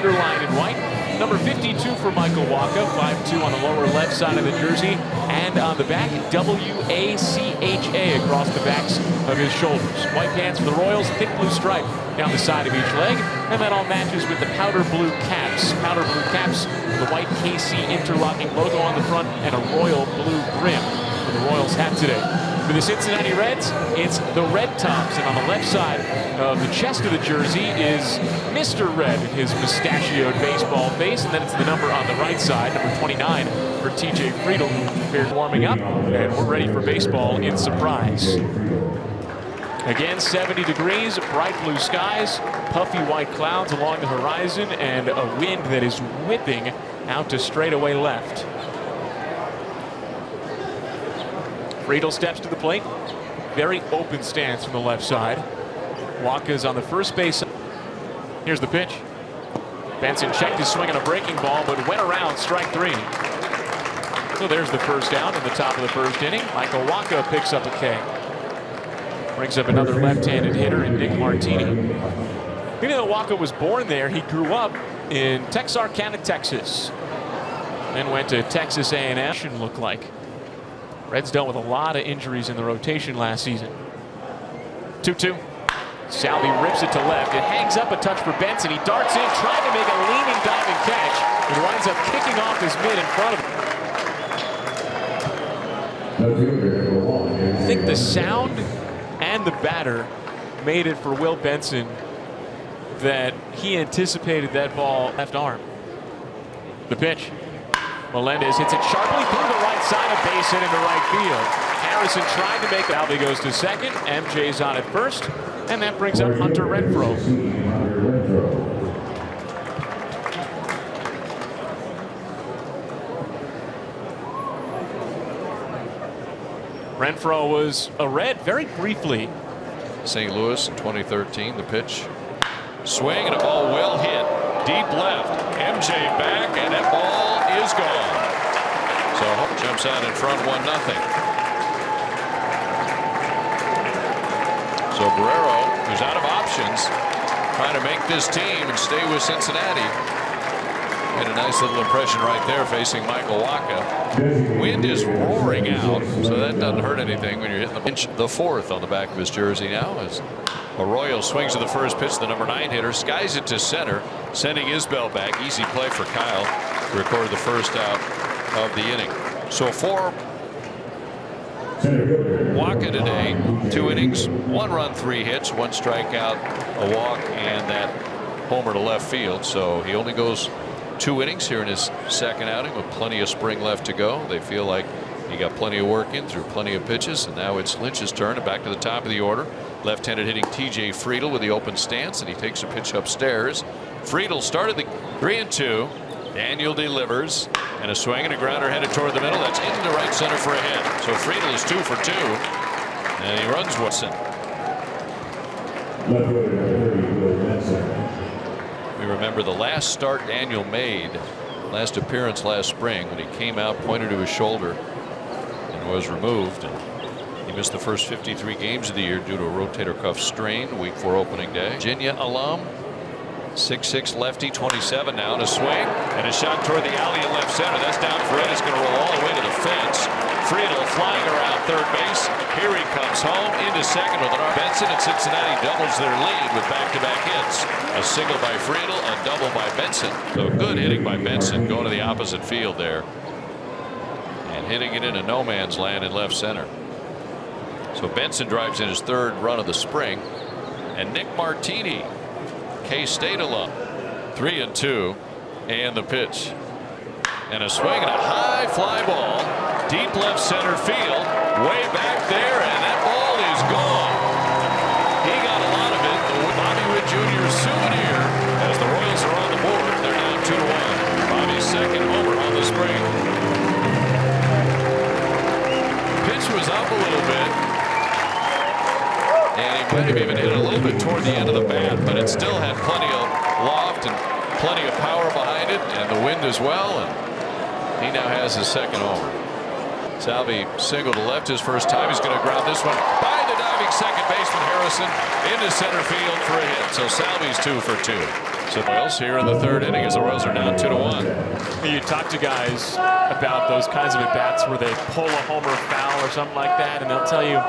underlined in white. Number 52 for Michael Wacha, 5'2" on the lower left side of the jersey, and on the back, W-A-C-H-A across the backs of his shoulders. White pants for the Royals, thick blue stripe down the side of each leg, and that all matches with the powder blue caps. Powder blue caps, the white KC interlocking logo on the front, and a royal blue brim for the Royals hat today. For the Cincinnati Reds, it's the Red Tops, and on the left side of the chest of the jersey is Mr. Red in his mustachioed baseball face, and then it's the number on the right side, number 29 for TJ Friedl. We're warming up, and we're ready for baseball in Surprise. Again, 70 degrees, bright blue skies, puffy white clouds along the horizon, and a wind that is whipping out to straightaway left. Friedl steps to the plate. Very open stance from the left side. Wacha's on the first base. Here's the pitch. Benson checked his swing on a breaking ball, but went around strike 3. So there's the first out in the top of the first inning. Michael Wacha picks up a K. Brings up another left-handed hitter in Nick Martini. Even though Wacha was born there, he grew up in Texarkana, Texas. Then went to Texas A&M. Shouldn't look like. Reds dealt with a lot of injuries in the rotation last season. 2-2. Salvi rips it to left. It hangs up a touch for Benson. He darts in, trying to make a leaning diving catch. It winds up kicking off his mid in front of him. I think the sound and the batter made it for Will Benson that he anticipated that ball left arm. The pitch. Melendez hits it sharply through the right side of base hit into right field. Harrison tried to make it. Salvi goes to second. MJ's on at first. And that brings up Hunter Renfroe. Renfroe was a Red very briefly. St. Louis in 2013, the pitch. Swing and a ball well hit. Deep left. MJ back, and that ball is gone. So Hope jumps out in front 1-0. So Barrero, who's out of options, trying to make this team and stay with Cincinnati. Made a nice little impression right there facing Michael Wacha. Wind is roaring out, so that doesn't hurt anything when you're hitting the pinch. The 4th on the back of his jersey now as Arroyo swings to the first pitch. The number 9 hitter skies it to center, sending Isbell back. Easy play for Kyle to record the first out of the inning. So for Wacha today, 2 innings, 1 run, 3 hits, 1 strikeout, a walk, and that homer to left field. So he only goes 2 innings here in his second outing with plenty of spring left to go. They feel like he got plenty of work in through plenty of pitches, and now it's Lynch's turn, and back to the top of the order. Left-handed hitting TJ Friedl with the open stance, and he takes a pitch upstairs. Friedl started the 3-2. Daniel delivers, and a swing and a grounder headed toward the middle. That's into right center for a hit. So Friedl is 2 for 2, and he runs Woodson. We remember the last start Daniel made, last appearance last spring, when he came out, pointed to his shoulder, and was removed. And he missed the first 53 games of the year due to a rotator cuff strain, week 4 opening day. Virginia alum, 6'6" lefty, 27 now, and a swing and a shot toward the alley in left center. That's down for it. It's going to roll all the way to the fence. Friedl flying around third base. Here he comes home into second with an arm. Benson, and Cincinnati doubles their lead with back-to-back hits. A single by Friedl, a double by Benson. So good hitting by Benson, going to the opposite field there and hitting it into no man's land in left center. So Benson drives in his 3rd run of the spring, and Nick Martini, K-State alum, 3-2, and the pitch, and a swing and a high fly ball, deep left center field, way back there, and that ball is gone. He got a lot of it. The Bobby Witt Jr. souvenir as the Royals are on the board. They're down 2-1. Bobby's 2nd homer on the spring. Pitch was up a little bit, and he might have even hit a little bit toward the end of the bat, but it still had plenty of loft and plenty of power behind it, and the wind as well, and he now has his 2nd homer. Salvi single to left his first time. He's going to ground this one by the diving second baseman Harrison into center field for a hit. So Salvi's 2 for 2. So Royals here in the third inning as the Royals are down 2-1. You talk to guys about those kinds of at-bats where they pull a homer foul or something like that, and they'll tell you,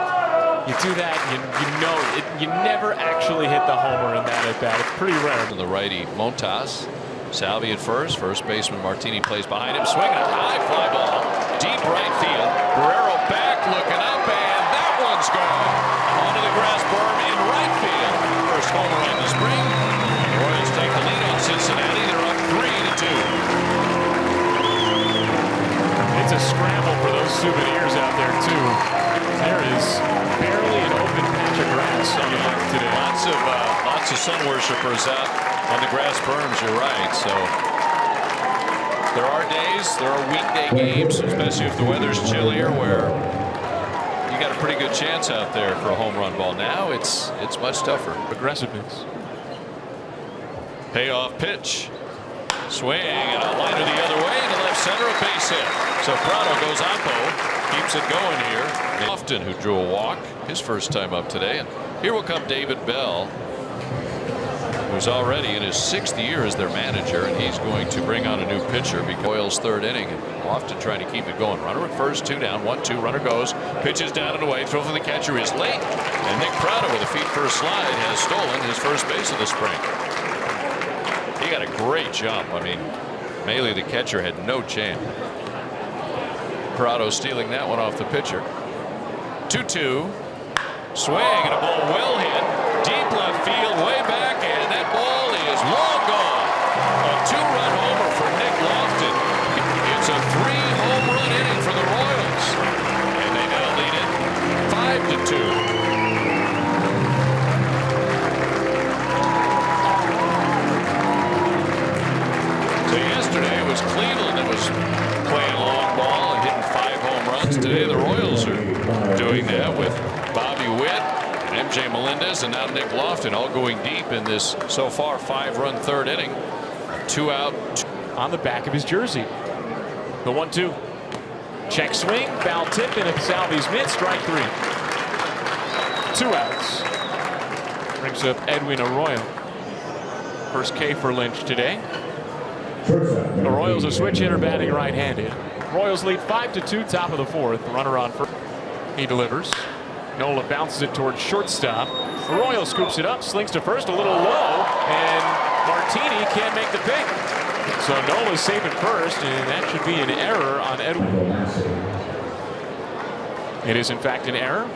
you do that, you know, you never actually hit the homer in that at-bat. It's pretty rare. The righty Montas, Salvi at first baseman Martini plays behind him, swinging a high fly ball, deep right field. Guerrero back, looking up, and that one's gone. Onto the grass berm in right field. First homer on the spring. The Royals take the lead on Cincinnati. They're up 3-2. It's a scramble for those souvenirs out there too. There is barely an open patch of grass on the left today. Lots of sun worshipers out on the grass berms. You're right. So there are days, there are weekday games, especially if the weather's chillier, where you got a pretty good chance out there for a home run ball. Now it's much tougher. Aggressiveness. Payoff pitch. Swing and a liner the other way to left center, a base hit. So Prado goes oppo, keeps it going here. Lofton, who drew a walk his first time up today. And here will come David Bell, who's already in his 6th year as their manager, and he's going to bring on a new pitcher because Royals' third inning, and Lofton trying to keep it going. Runner at first, 2 down, 1-2, runner goes, pitches down and away, throw for the catcher is late, and Nick Prado with a feet first slide has stolen his first base of the spring. He got a great jump. I mean, Maley, the catcher, had no chance. Prado stealing that one off the pitcher. 2-2. Swing and a ball well hit. Deep left field, way back, and that ball is long gone. A 2-run homer for Nick Lofton. It's a 3-home run inning for the Royals. And they now lead it 5-2. So yesterday it was Cleveland that was playing long ball and hitting 5 home runs. Today the Royals are doing that with Bobby Witt, MJ Melendez, and now Nick Lofton all going deep in this so far 5-run third inning. 2 out. On the back of his jersey. The 1-2. Check swing, foul tip into Salvi's mid, strike 3. 2 outs. Brings up Edwin Arroyo. First K for Lynch today. The Royals a switch hitter batting right-handed. Royals lead 5-2, top of the 4th. Runner on first. He delivers. Nola bounces it towards shortstop. Arroyo scoops it up, slings to first, a little low, and Martini can't make the pick. So Nola's safe at first, and that should be an error on Edwin. It is in fact an error.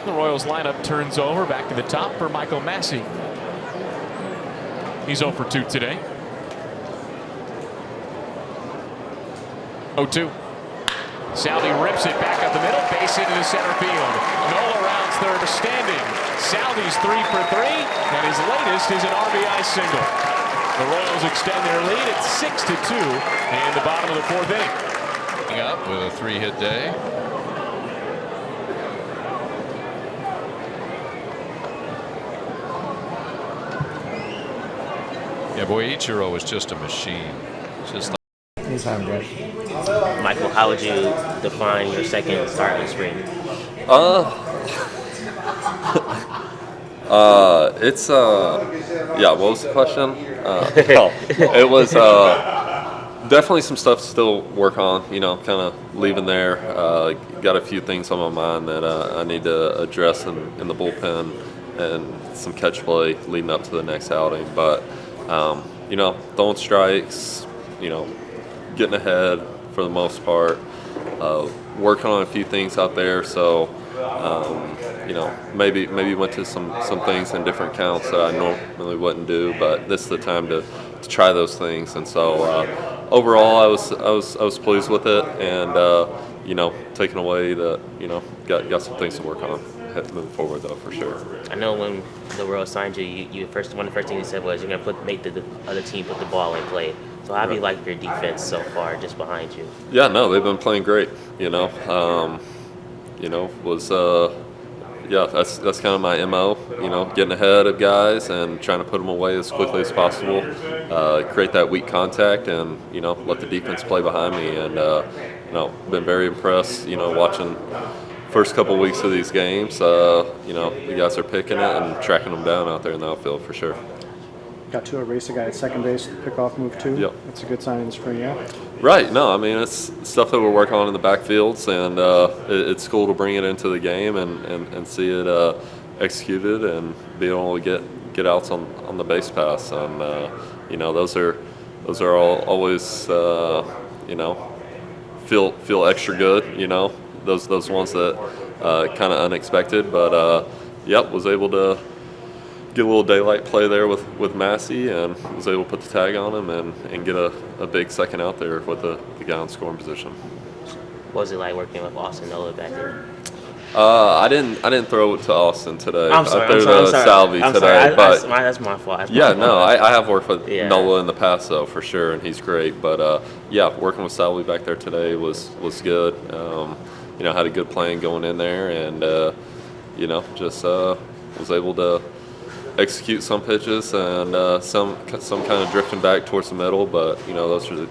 The Royals lineup turns over back to the top for Michael Massey. He's 0 for 2 today. 0-2. Salvi rips it back up the middle, base hit into center field. Nola rounds third, standing. Salvi's 3 for 3, and his latest is an RBI single. The Royals extend their lead at 6-2 in the bottom of the 4th inning. Up with a 3-hit day. Yeah, boy, Ichiro was just a machine. Just like Anytime, Josh. Michael, how would you define your second start in spring? It's yeah, what was the question? It was definitely some stuff to still work on, you know, kind of leaving there. Got a few things on my mind that I need to address in the bullpen and some catch play leading up to the next outing. But, you know, throwing strikes, you know, getting ahead for the most part, working on a few things out there. So, you know, maybe went to some things in different counts that I normally wouldn't do, but this is the time to try those things. And so overall, I was pleased with it, and you know, taking away that, you know, got some things to work on. Moving forward though, for sure. I know when the Royals signed you, one of the first things you said was you're gonna make the other team put the ball in play. So how have you liked your defense so far, just behind you? Yeah, no, they've been playing great. You know, was yeah, that's kind of my MO. You know, getting ahead of guys and trying to put them away as quickly as possible. Create that weak contact, and you know, let the defense play behind me. And you know, been very impressed. You know, watching first couple weeks of these games. You know, the guys are picking it and tracking them down out there in the outfield for sure. got to erase a guy at second base, the pickoff move too. Yep. That's a good sign in the spring, yeah. Right. No, I mean, it's stuff that we're working on in the backfields, and it's cool to bring it into the game and see it executed and be able to get outs on the base pass. And those are always feel extra good. Those ones that kind of unexpected, but was able to get a little daylight play there with Massey, and was able to put the tag on him and get a big second out there with the guy in scoring position. What was it like working with Austin Nola back there? I didn't throw it to Austin today. I'm sorry. I threw to Salvi today. But that's my fault. I have worked with Yeah. Nola in the past though, for sure, and he's great. But working with Salvi back there today was good. Had a good plan going in there, and just was able to execute some pitches and some kind of drifting back towards the middle. But those are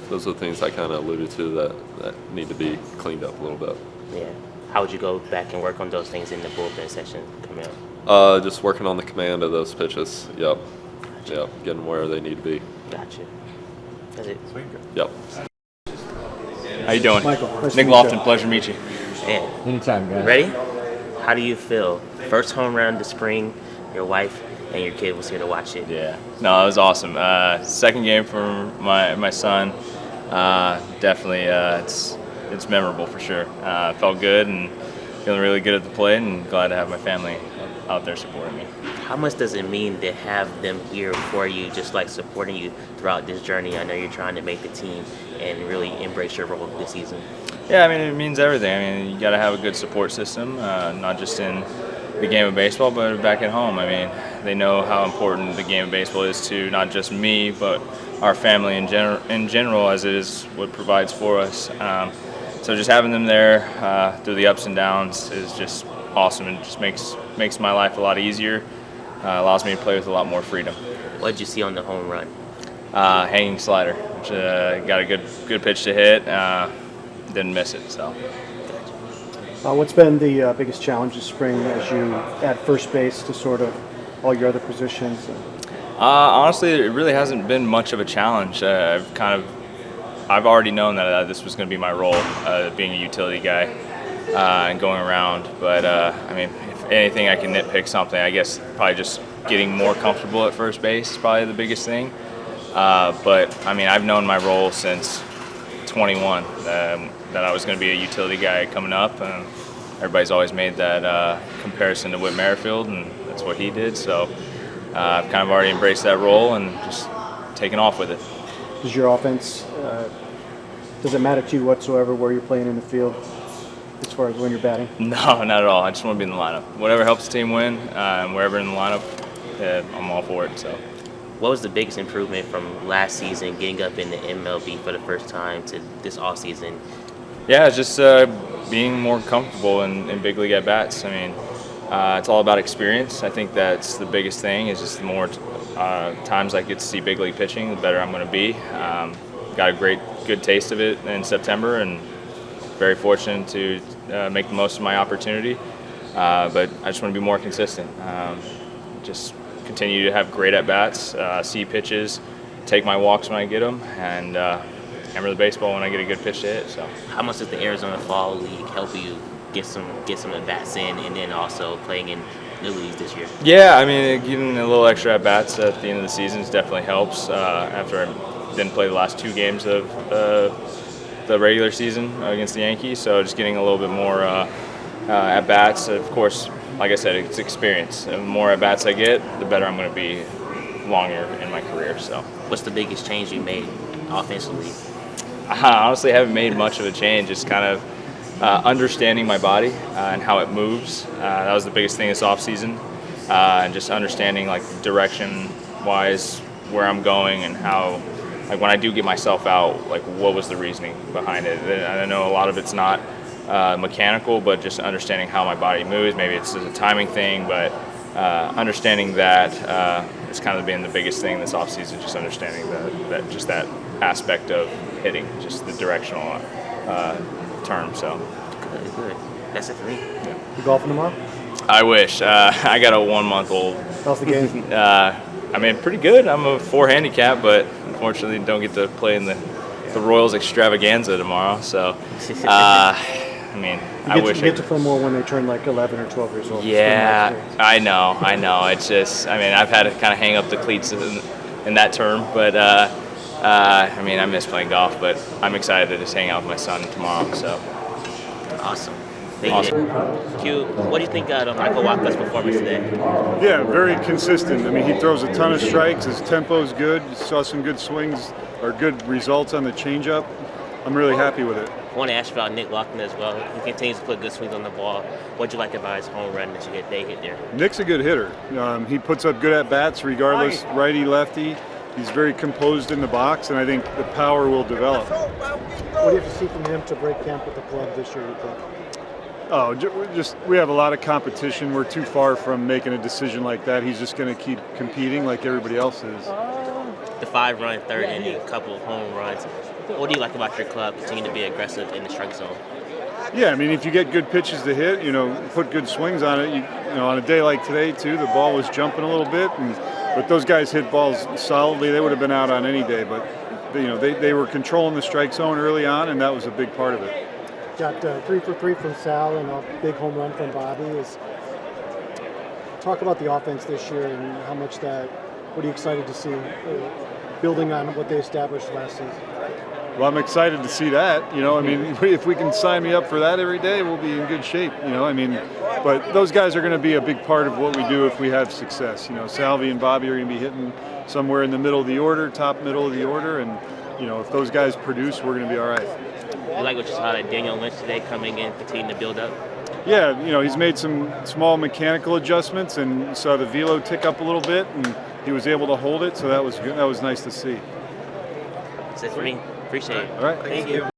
the things I kind of alluded to that need to be cleaned up a little bit. Yeah. How would you go back and work on those things in the bullpen session coming up? Just working on the command of those pitches. Yep. Gotcha. Yep. Getting where they need to be. Gotcha. That's it. Yep. How you doing? Michael, nice to Nick meet Lofton, you. pleasure to meet you. Man, Anytime, guys. ready? How do you feel? First home run this spring, your wife and your kid was here to watch it. Yeah, no, it was awesome. Second game for my son. Definitely, it's memorable for sure. Felt good and feeling really good at the plate, and glad to have my family out there supporting me. How much does it mean to have them here for you, just like supporting you throughout this journey? I know you're trying to make the team and really embrace your role this season. Yeah, I mean, it means everything. I mean, you got to have a good support system, not just in the game of baseball, but back at home. I mean, they know how important the game of baseball is to not just me, but our family in general, as it is what provides for us. So just having them there through the ups and downs is just awesome, and just makes my life a lot easier. Allows me to play with a lot more freedom. What did you see on the home run? Hanging slider, which got a good pitch to hit. Didn't miss it. So. What's been the biggest challenge this spring as you add first base to sort of all your other positions? Honestly, it really hasn't been much of a challenge. I've already known that this was going to be my role, being a utility guy and going around. But I mean, if anything, I can nitpick something. I guess probably just getting more comfortable at first base is probably the biggest thing. But I mean, I've known my role since 21, that I was going to be a utility guy coming up, and everybody's always made that comparison to Whit Merrifield, and that's what he did. So I've kind of already embraced that role and just taken off with it. Does your offense, does it matter to you whatsoever where you're playing in the field as far as when you're batting? No, not at all. I just want to be in the lineup. Whatever helps the team win, and wherever in the lineup, I'm all for it. So. What was the biggest improvement from last season, getting up in the MLB for the first time, to this offseason? Yeah, it's just being more comfortable in big league at bats. I mean, it's all about experience. I think that's the biggest thing. Is just the more times I get to see big league pitching, the better I'm going to be. Got a good taste of it in September, and very fortunate to make the most of my opportunity. But I just want to be more consistent. Just continue to have great at-bats, see pitches, take my walks when I get them, and hammer the baseball when I get a good pitch to hit. So, how much does the Arizona Fall League help you get some at-bats in, and then also playing in the leagues this year? Yeah, I mean, getting a little extra at-bats at the end of the season definitely helps. After I didn't play the last 2 games of the regular season against the Yankees, so just getting a little bit more at-bats. Of course, like I said, it's experience. The more at-bats I get, the better I'm going to be longer in my career. So, what's the biggest change you made offensively? I honestly haven't made much of a change. Just kind of understanding my body and how it moves. That was the biggest thing this offseason. And just understanding, like, direction-wise where I'm going and how, like, when I do get myself out, like, what was the reasoning behind it. And I know a lot of it's not mechanical, but just understanding how my body moves. Maybe it's a timing thing, but understanding that has kind of been the biggest thing this offseason, just understanding that aspect of hitting, just the directional term. So Good. That's it for me. You golfing tomorrow? I wish. I got a 1-month-old. How's the game? I I mean, pretty good. I'm a 4 handicap, but unfortunately don't get to play in the Royals extravaganza tomorrow. So, I mean, I wish you get to play more when they turn like 11 or 12 years old. Yeah, I know. It's just, I mean, I've had to kind of hang up the cleats in that term, but I mean, I miss playing golf, but I'm excited to just hang out with my son tomorrow. So, Awesome. Thank you. Q, what do you think of Michael Wacha's performance today? Yeah, very consistent. I mean, he throws a ton of strikes. His tempo is good. Saw some good swings or good results on the changeup. I'm really happy with it. I want to ask you about Nick Lofton as well. He continues to put good swings on the ball. What'd you like about his home run that they hit there? Nick's a good hitter. He puts up good at-bats regardless, righty, lefty. He's very composed in the box, and I think the power will develop. What do you have to see from him to break camp with the club this year, you think? Oh, we have a lot of competition. We're too far from making a decision like that. He's just going to keep competing like everybody else is. The 5-run third inning, a couple of home runs. What do you like about your club continuing to be aggressive in the strike zone? Yeah, I mean, if you get good pitches to hit, put good swings on it. On a day like today too, the ball was jumping a little bit, but those guys hit balls solidly. They would have been out on any day, but they were controlling the strike zone early on, and that was a big part of it. Got 3 for 3 from Sal and a big home run from Bobby. Talk about the offense this year and how much what are you excited to see building on what they established last season? Well, I'm excited to see that. I mean, if we can sign me up for that every day, we'll be in good shape. I mean, but those guys are going to be a big part of what we do if we have success. Salvi and Bobby are going to be hitting somewhere in the middle of the order, top middle of the order, and if those guys produce, we're going to be all right. You like what you saw at Daniel Lynch today coming in, continuing to build up? Yeah, he's made some small mechanical adjustments and saw the velo tick up a little bit, and he was able to hold it, so that was good. That was nice to see. That's it for me. Appreciate it. All right. Thank you.